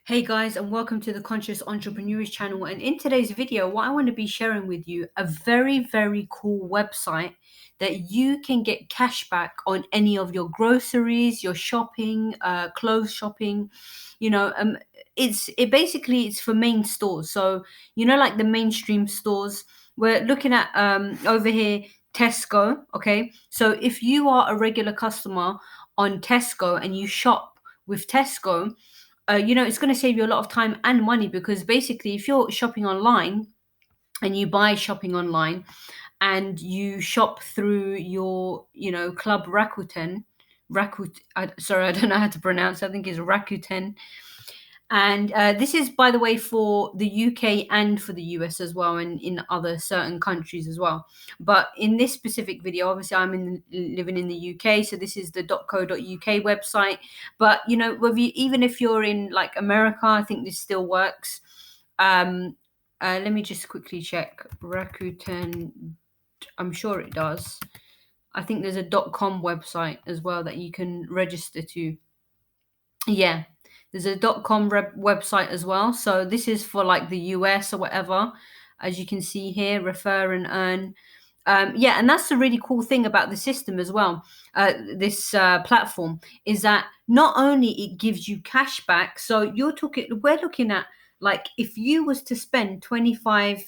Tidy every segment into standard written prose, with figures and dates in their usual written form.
Hey guys, and welcome to the Conscious Entrepreneurs channel. And in today's video, what I want to be sharing with you a very cool website that you can get cash back on any of your groceries, your shopping, clothes shopping. You know, it's for main stores. So like the mainstream stores. We're looking at over here Tesco. Okay, so if you are a regular customer on Tesco and you shop with Tesco, it's going to save you a lot of time and money, because basically, if you're shopping online and you buy shopping online and you shop through your, Club sorry, I don't know how to pronounce. I think it's Rakuten. And this is, by the way, for the UK and for the US as well, and in other certain countries as well. But in this specific video, obviously, living in the UK, so this is the .co.uk website. But even if you're in like America, I think this still works. Let me just quickly check Rakuten. I'm sure it does. I think there's a .com website as well that you can register to. Yeah, there's a .com website as well. So this is for like the US or whatever. As you can see here, refer and earn. Yeah, and that's the really cool thing about the system as well. This platform is that not only it gives you cash back. So we're looking at, like, if you was to spend 25.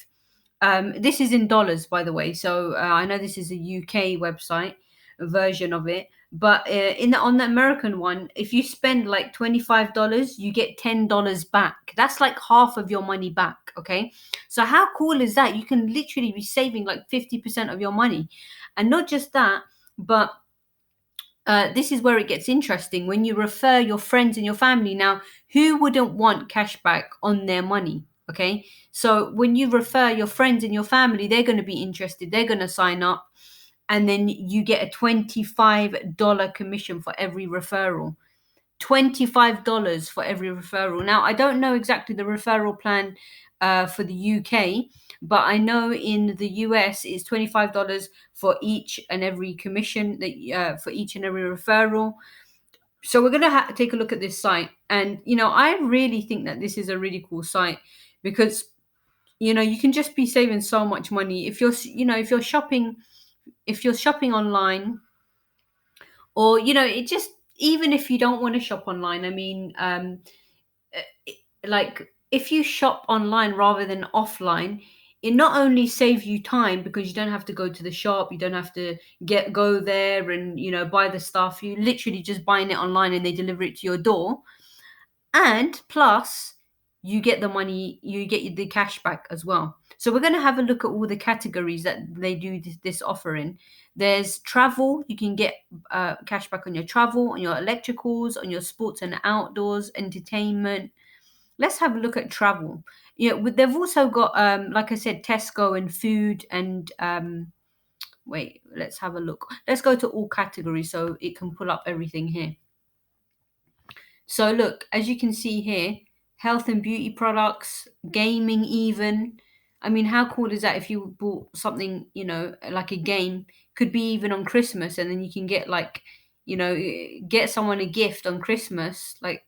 This is in dollars, by the way. So I know this is a UK website version of it, but on the American one, if you spend like $25, you get $10 back. That's like half of your money back. Okay, so how cool is that? You can literally be saving like 50% of your money, and not just that, but this is where it gets interesting. When you refer your friends and your family, now who wouldn't want cash back on their money? Okay, so when you refer your friends and your family, they're going to be interested, they're going to sign up, and then you get a $25 commission for every referral. $25 for every referral. Now, I don't know exactly the referral plan for the UK, but I know in the US it's $25 for each and every commission that for each and every referral. So we're gonna take a look at this site, and I really think that this is a really cool site, because you can just be saving so much money if if you're shopping online, or it just, even if you don't want to shop online. I mean, like, if you shop online rather than offline, it not only saves you time, because you don't have to go to the shop, you don't have to go there and buy the stuff. You literally just buying it online and they deliver it to your door. And plus, you get the money, you get the cash back as well. So we're going to have a look at all the categories that they do this offer in. There's travel. You can get cash back on your travel, on your electricals, on your sports and outdoors, entertainment. Let's have a look at travel. They've also got, like I said, Tesco and food and wait, let's have a look. Let's go to all categories so it can pull up everything here. So look, as you can see here, health and beauty products, gaming even. I mean, how cool is that if you bought something, like a game, could be even on Christmas, and then you can get, like, get someone a gift on Christmas, like,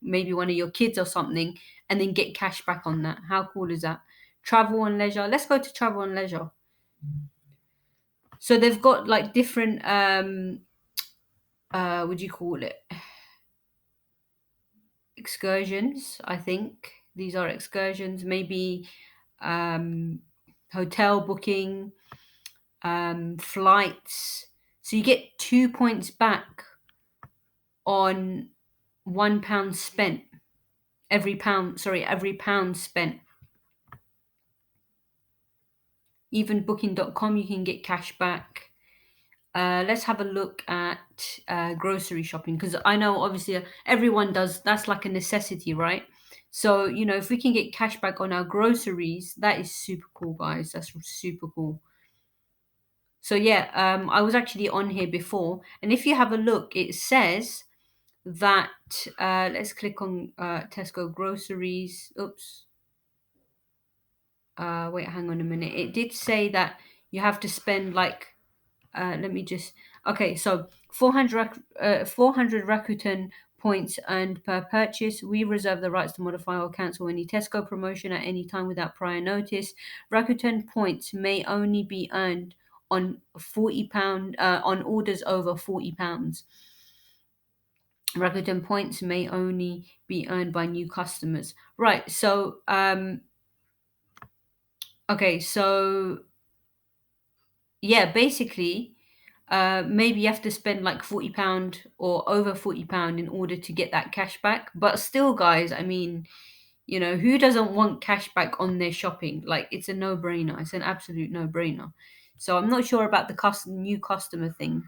maybe one of your kids or something, and then get cash back on that. How cool is that? Travel and leisure. Let's go to travel and leisure. So they've got like different what do you call it? Excursions. I think these are excursions, maybe um hotel booking, flights. So you get 2 points back on £1 spent. Every pound spent. Even booking.com, you can get cash back. Let's have a look at grocery shopping, because I know obviously everyone does. That's like a necessity, right? So if we can get cash back on our groceries, that is super cool, guys. That's super cool. So yeah, I was actually on here before, and if you have a look, it says that let's click on Tesco groceries. Oops. Wait, hang on a minute. It did say that you have to spend like let me just, okay, so 400 Rakuten points earned per purchase. We reserve the rights to modify or cancel any Tesco promotion at any time without prior notice. Rakuten points may only be earned on £40 on orders over £40. Rakuten points may only be earned by new customers. Right. So okay. So yeah, basically, maybe you have to spend like £40 or over £40 in order to get that cash back. But still, guys, I mean, who doesn't want cash back on their shopping? Like, it's a no-brainer. It's an absolute no-brainer. So I'm not sure about the new customer thing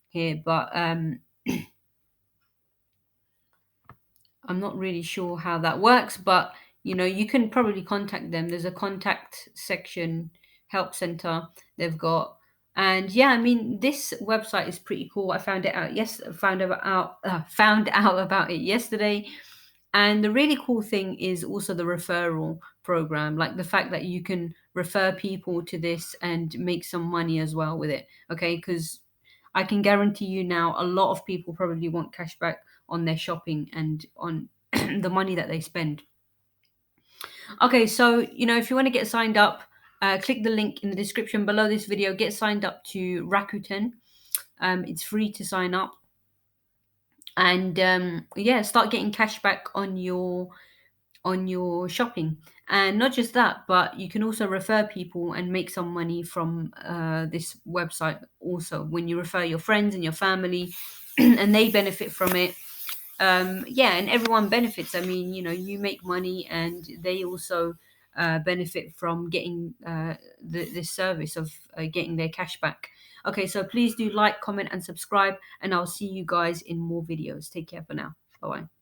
here, but I'm not really sure how that works. But you can probably contact them. There's a contact section, help center they've got. And yeah, I mean, this website is pretty cool. I found it out. Yes, found out about it yesterday. And the really cool thing is also the referral program, like the fact that you can refer people to this and make some money as well with it. Okay, because I can guarantee you now, a lot of people probably want cash back on their shopping and on the money that they spend. Okay, so if you want to get signed up, click the link in the description below this video. Get signed up to Rakuten. It's free to sign up, and yeah, start getting cash back on your shopping. And not just that, but you can also refer people and make some money from this website also, when you refer your friends and your family and they benefit from it. Yeah, and everyone benefits. I mean, you make money and they also benefit from getting this service of getting their cash back. Okay, so please do like, comment, and subscribe, and I'll see you guys in more videos. Take care for now. Bye bye.